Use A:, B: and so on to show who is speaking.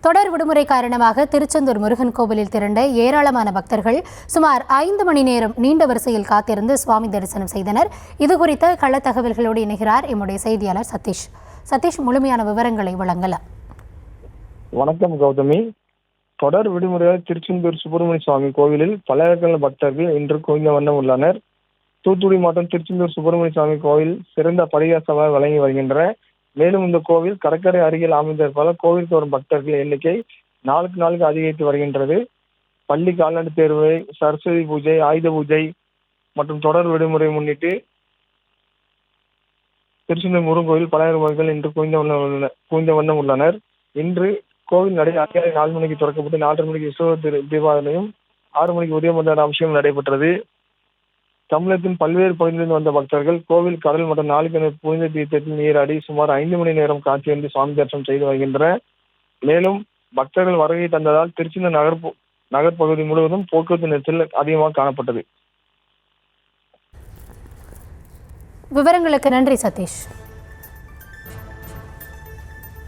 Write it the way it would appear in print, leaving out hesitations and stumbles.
A: தொடர் விடுமுறை காரணமாக திருச்செந்தூர் முருகன் கோவிலில் திரண்ட ஏராளமான பக்தர்கள் சுமார் 5 மணி நேரம் நீண்ட வரிசையில் காத்திருந்து சுவாமி தரிசனம் செய்தனர். இதுகுறித்த கள தகவல்களோடு இணைகிறார் எம்முடைய செய்தியாளர் சதீஷ். சதீஷ், முழுமையான விவரங்களை வழங்கலாம்.
B: வணக்கம் கௌதமி. தொடர் விடுமுறையால் திருச்செந்தூர் சுப்பிரமணிய சுவாமி கோவிலில் பல்லாயிரக்கணக்கான பக்தர்கள் இன்று குவிந்த வண்ணம் உள்ளனர். தூத்துக்குடி மாவட்டம் திருச்செந்தூர் சுப்பிரமணிய சுவாமி கோவில் சிறந்த பரிகாசமாக வழங்கி வருகின்ற மேலும் இந்த கோவில் கடற்கரை அருகில் அமைந்திருப்பதால் கோவிலுக்கு வரும் பக்தர்கள் எண்ணிக்கை நாளுக்கு நாளுக்கு அதிகரித்து வருகின்றது. பள்ளி கால்நடை தேர்வு, சரஸ்வதி பூஜை, ஆயுத பூஜை மற்றும் தொடர் விடுமுறை முன்னிட்டு திருச்செந்தூர் முருகன் கோவில் பல்லாயிரம் பக்தர்கள் இன்று குவிந்த வண்ணம் உள்ளனர். இன்று கோவில் நடை அதிகாலை 4 மணிக்கு திறக்கப்பட்டு 4:30 மணிக்கு விஸ்வ தீபாவளியும் 6 மணிக்கு உதயமந்தான அபிஷேகம் நடைபெற்றது. தமிழகத்தின் பல்வேறு பகுதிகளிலிருந்து வந்த பக்தர்கள் கோவில் கடல் மற்றும் 4 கிணறு புனித தீர்த்தத்தில் நீராடி சுமார் 5 மணி நேரம் காட்சியறிந்து சுவாமி தரிசனம் செய்து வருகின்றனர். மேலும் பக்தர்கள் வருகை தந்ததால் திருச்செந்தூர் நகர்ப்பகுதி முழுவதும் போக்குவரத்து நெரிசல் அதிகமாக காணப்பட்டது.
A: விவரங்களுக்கு நன்றி சதீஷ்.